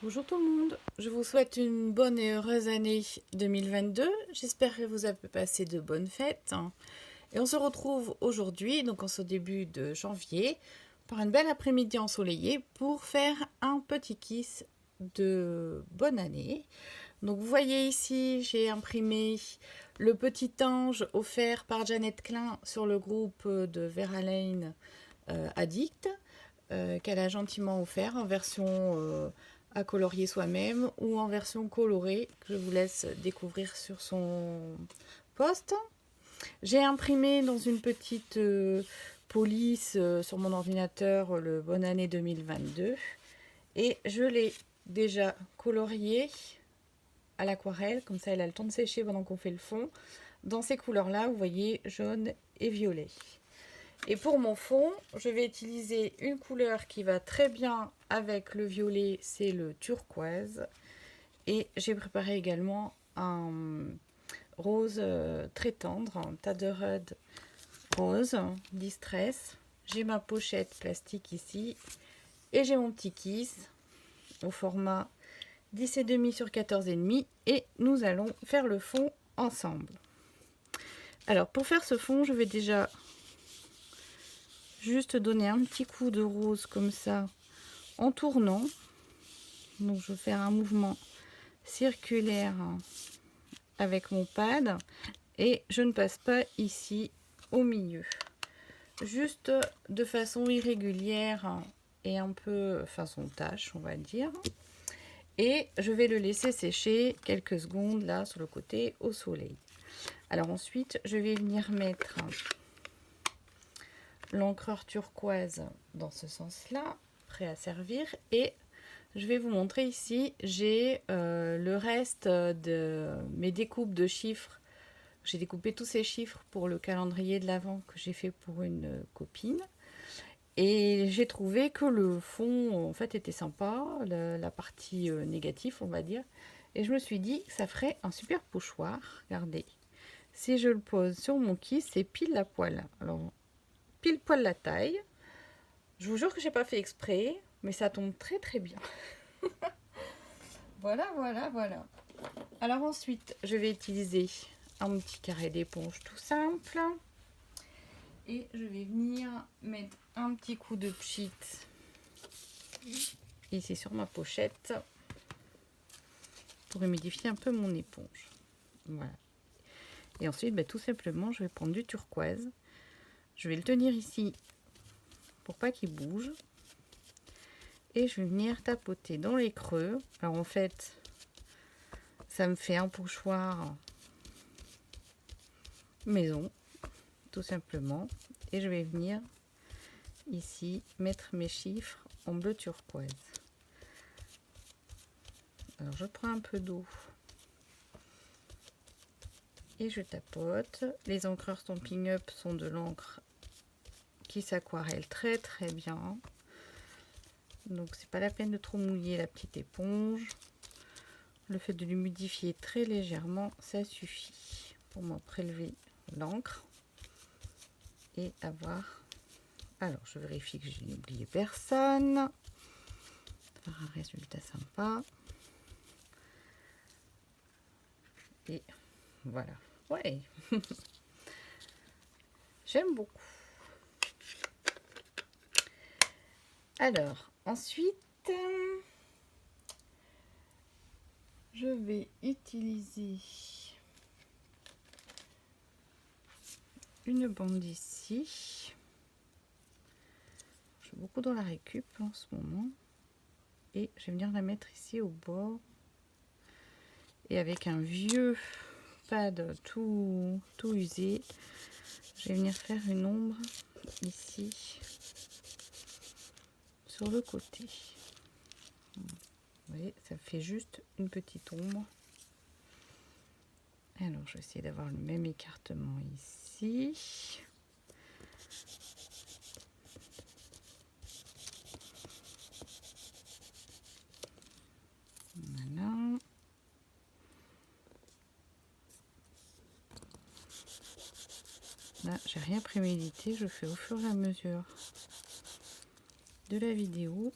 Bonjour tout le monde, je vous souhaite une bonne et heureuse année 2022. J'espère que vous avez passé de bonnes fêtes. Et on se retrouve aujourd'hui, donc en ce début de janvier, par une belle après-midi ensoleillée pour faire un petit kiss de bonne année. Donc vous voyez ici, j'ai imprimé le petit ange offert par Jeannette Klein sur le groupe de Vera Lane Addict, qu'elle a gentiment offert en version à colorier soi-même ou en version colorée que je vous laisse découvrir sur son post. J'ai imprimé dans une petite police sur mon ordinateur le Bonne année 2022 et je l'ai déjà colorié à l'aquarelle, comme ça elle a le temps de sécher pendant qu'on fait le fond. Dans ces couleurs-là, vous voyez, jaune et violet. Et pour mon fond, je vais utiliser une couleur qui va très bien avec le violet, c'est le turquoise. Et j'ai préparé également un rose très tendre, un Taderud rose, distress. J'ai ma pochette plastique ici. Et j'ai mon petit kiss au format 10,5 sur 14,5. Et nous allons faire le fond ensemble. Alors pour faire ce fond, je vais déjà juste donner un petit coup de rose comme ça en tournant. Donc je vais faire un mouvement circulaire avec mon pad et je ne passe pas ici au milieu, juste de façon irrégulière et un peu façon tache, on va dire. Et je vais le laisser sécher quelques secondes là sur le côté au soleil. Alors ensuite je vais venir mettre l'encreur turquoise dans ce sens là, prêt à servir. Et je vais vous montrer ici, j'ai le reste de mes découpes de chiffres. J'ai découpé tous ces chiffres pour le calendrier de l'Avent que j'ai fait pour une copine. Et j'ai trouvé que le fond en fait était sympa, la partie négative on va dire. Et je me suis dit que ça ferait un super pochoir. Regardez, si je le pose sur mon kiss, c'est pile la poil. Alors pile poil la taille. Je vous jure que j'ai pas fait exprès, mais ça tombe très très bien. Voilà, voilà, voilà. Alors ensuite, je vais utiliser un petit carré d'éponge tout simple. Et je vais venir mettre un petit coup de pchit ici sur ma pochette pour humidifier un peu mon éponge. Voilà. Et ensuite, tout simplement, je vais prendre du turquoise. Je vais le tenir ici pour pas qu'il bouge. Et je vais venir tapoter dans les creux. Alors en fait, ça me fait un pochoir maison, tout simplement. Et je vais venir ici mettre mes chiffres en bleu turquoise. Alors je prends un peu d'eau et je tapote. Les encreurs Stampin' Up sont de l'encre qui s'aquarelle très très bien. Donc c'est pas la peine de trop mouiller la petite éponge. Le fait de l'humidifier très légèrement, ça suffit pour m'en prélever l'encre et avoir. Alors je vérifie que je n'ai oublié personne. Faire un résultat sympa. Et voilà. Ouais. J'aime beaucoup. Alors ensuite, je vais utiliser une bande ici. Je suis beaucoup dans la récup en ce moment. Et je vais venir la mettre ici au bord. Et avec un vieux pad tout usé, je vais venir faire une ombre ici sur le côté. Vous voyez, ça fait juste une petite ombre. Alors je vais essayer d'avoir le même écartement ici. Voilà. Là, j'ai rien prémédité, je fais au fur et à mesure de la vidéo.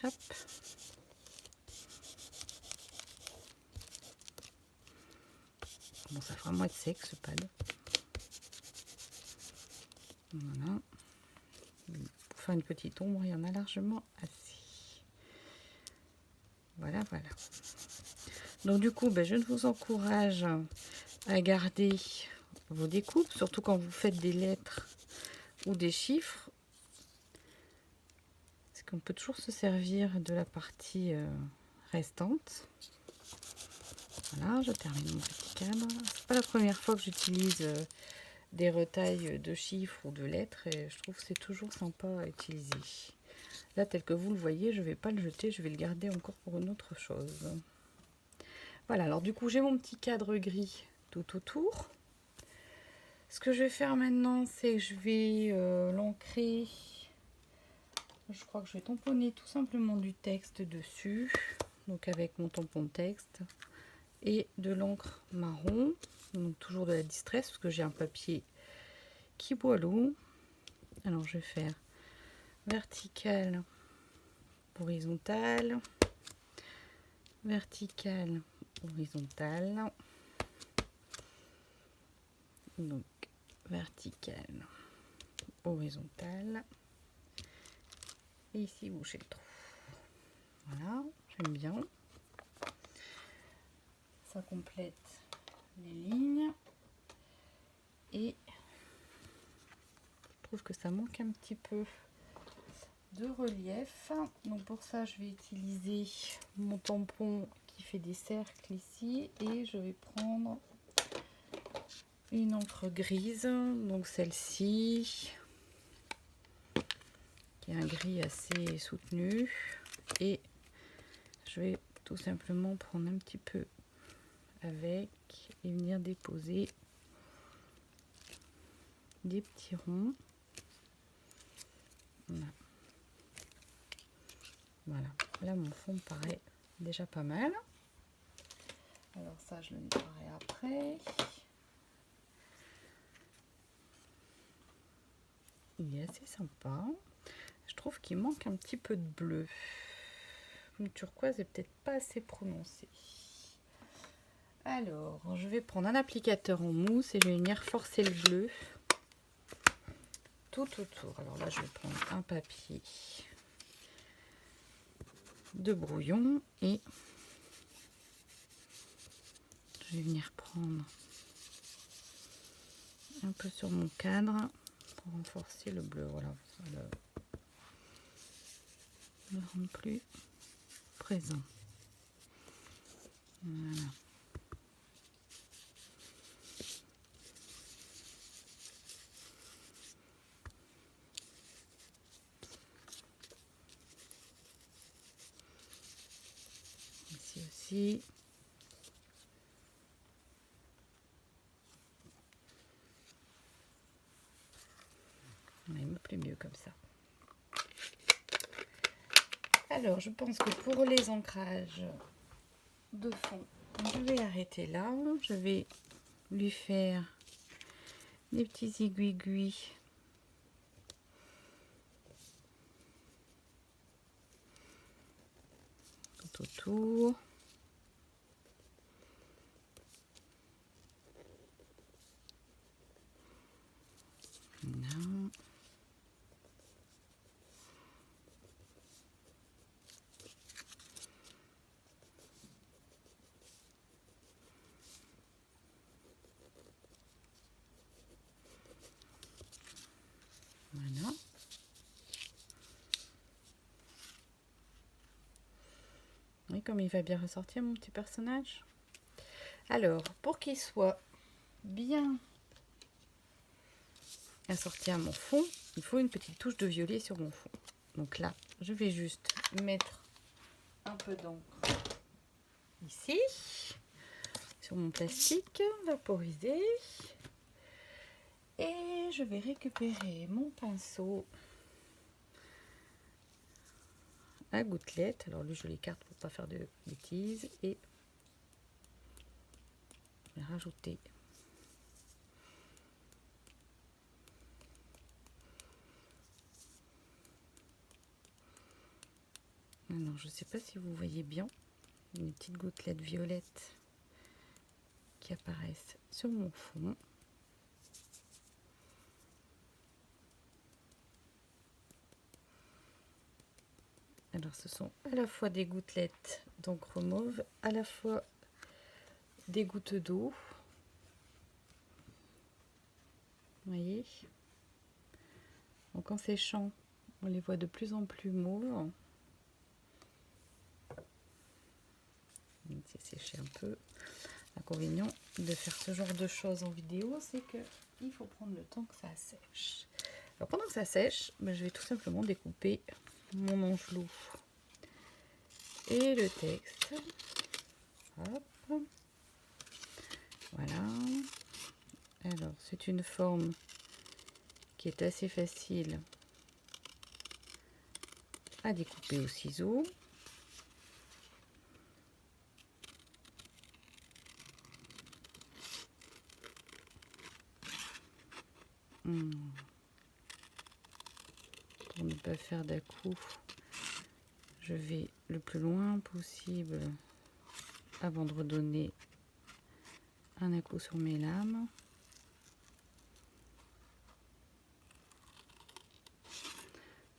Hop. Bon, ça va vraiment être sec ce pad. Voilà. Pour faire une petite ombre, il y en a largement assez. Voilà, voilà. Donc du coup, je vous encourage à garder vos découpes, surtout quand vous faites des lettres ou des chiffres. C'est qu'on peut toujours se servir de la partie restante. Voilà, je termine mon petit cadre. C'est pas la première fois que j'utilise des retailles de chiffres ou de lettres et je trouve que c'est toujours sympa à utiliser. Là, tel que vous le voyez, je ne vais pas le jeter, je vais le garder encore pour une autre chose. Voilà, alors du coup, j'ai mon petit cadre gris tout autour. Ce que je vais faire maintenant, c'est que je vais l'ancrer. Je crois que je vais tamponner tout simplement du texte dessus. Donc avec mon tampon de texte et de l'encre marron. Donc toujours de la distress parce que j'ai un papier qui boit l'eau. Alors je vais faire vertical, horizontal, vertical, horizontal. Donc vertical, horizontal. Et ici boucher le trou. Voilà, j'aime bien. Ça complète les lignes. Et je trouve que ça manque un petit peu de relief. Donc pour ça, je vais utiliser mon tampon qui fait des cercles ici. Et je vais prendre une encre grise. Donc celle-ci, qui est un gris assez soutenu. Et je vais tout simplement prendre un petit peu avec et venir déposer des petits ronds. Voilà. Voilà, là mon fond me paraît déjà pas mal. Alors ça, je le nettoierai après. Il est assez sympa. Je trouve qu'il manque un petit peu de bleu. Le turquoise est peut-être pas assez prononcé. Alors, je vais prendre un applicateur en mousse et je vais venir forcer le bleu tout autour. Alors là, je vais prendre un papier de brouillon et je vais venir prendre un peu sur mon cadre pour renforcer le bleu. Voilà, ça le rend plus présent. Voilà. Ici aussi. Il me plaît mieux comme ça. Alors, je pense que pour les ancrages de fond, je vais arrêter là. Je vais lui faire des petits aiguilles tout autour. Voilà. Voilà. Oui, comme il va bien ressortir mon petit personnage. Alors, pour qu'il soit bien assorti à mon fond, il faut une petite touche de violet sur mon fond. Donc là, je vais juste mettre un peu d'encre ici, sur mon plastique vaporisé. Et je vais récupérer mon pinceau à gouttelettes. Alors lui, je l'écarte pour pas faire de bêtises. Et je vais rajouter Alors, je ne sais pas si vous voyez bien les petites gouttelettes violettes qui apparaissent sur mon fond. Alors, ce sont à la fois des gouttelettes d'encre mauve, à la fois des gouttes d'eau. Vous voyez? Donc, en séchant, on les voit de plus en plus mauves. C'est séché un peu. L'inconvénient de faire ce genre de choses en vidéo, c'est que il faut prendre le temps que ça sèche. Alors pendant que ça sèche, je vais tout simplement découper mon angelou et le texte. Hop. Voilà. Alors c'est une forme qui est assez facile à découper au ciseau. Pour ne pas faire d'à-coup, je vais le plus loin possible avant de redonner un à-coup sur mes lames.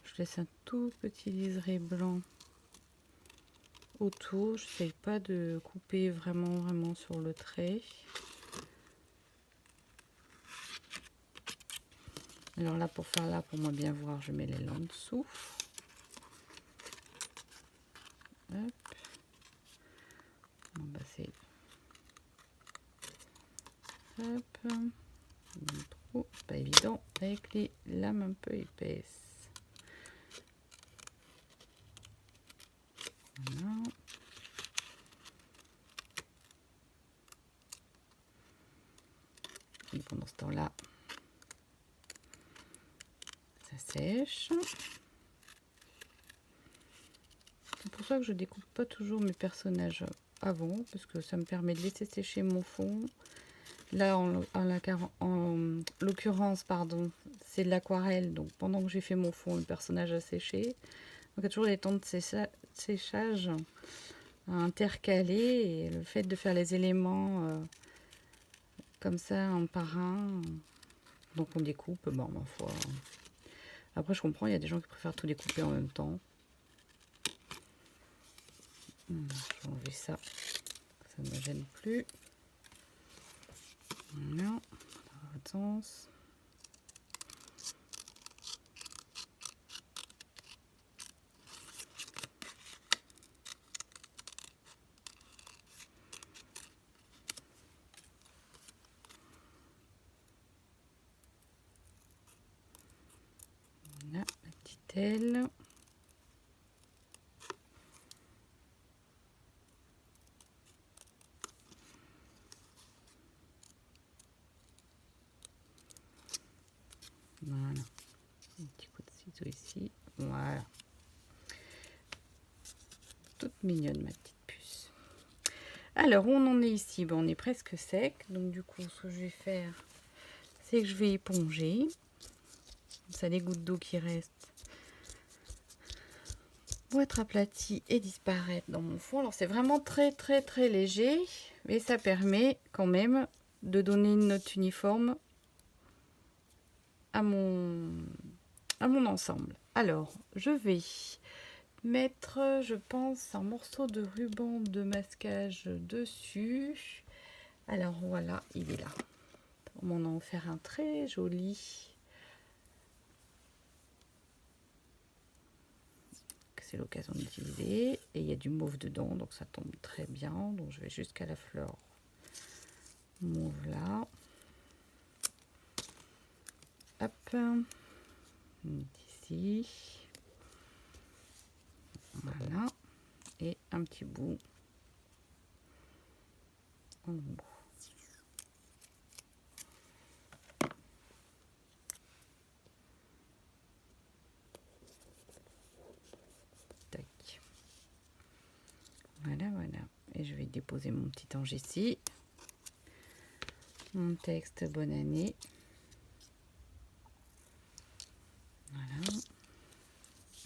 Je laisse un tout petit liseré blanc autour. Je n'essaye pas de couper vraiment sur le trait. Alors là, pour faire là, pour moi bien voir, je mets l'aile en dessous. Hop. Bon, bah c'est... Hop. Trop, pas évident avec les lames un peu épaisses. Voilà. Et pendant ce temps-là, ça sèche. C'est pour ça que je découpe pas toujours mes personnages avant, parce que ça me permet de laisser sécher mon fond. Là, en l'occurrence, pardon, c'est de l'aquarelle, donc pendant que j'ai fait mon fond, le personnage a séché. Donc il y a toujours des temps de séchage à intercaler, et le fait de faire les éléments comme ça, un par un, donc on découpe, bon, ma foi. Après, je comprends, il y a des gens qui préfèrent tout découper en même temps. Je vais enlever ça, ça ne me gêne plus. Voilà, dans l'autre sens. Voilà, la petite aile. Voilà, un petit coup de ciseau ici. Voilà. Toute mignonne, ma petite puce. Alors, où on en est ici? On est presque sec. Donc, du coup, ce que je vais faire, c'est que je vais éponger. Ça, les gouttes d'eau qui restent vont être aplaties et disparaître dans mon fond. Alors, c'est vraiment très léger. Mais ça permet quand même de donner une note uniforme à mon ensemble. Alors, je vais mettre, je pense, un morceau de ruban de masquage dessus. Alors voilà, il est là. On m'en a offert un très joli. C'est l'occasion d'utiliser. Et il y a du mauve dedans, donc ça tombe très bien. Donc je vais jusqu'à la fleur mauve là. Hop. Ici. Voilà. Et un petit bout en haut. Tac. Voilà. Et je vais déposer mon petit ange ici. Mon texte bonne année. Voilà.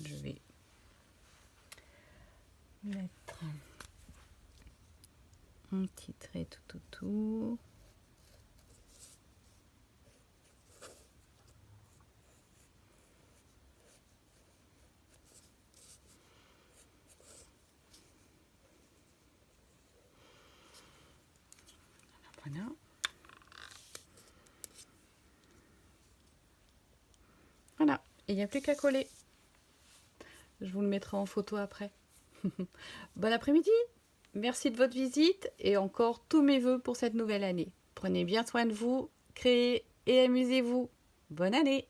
Je vais Un petit trait tout autour. Voilà. Voilà, et il n'y a plus qu'à coller. Je vous le mettrai en photo après. Bon après-midi, merci de votre visite et encore tous mes vœux pour cette nouvelle année. Prenez bien soin de vous, créez et amusez-vous. Bonne année!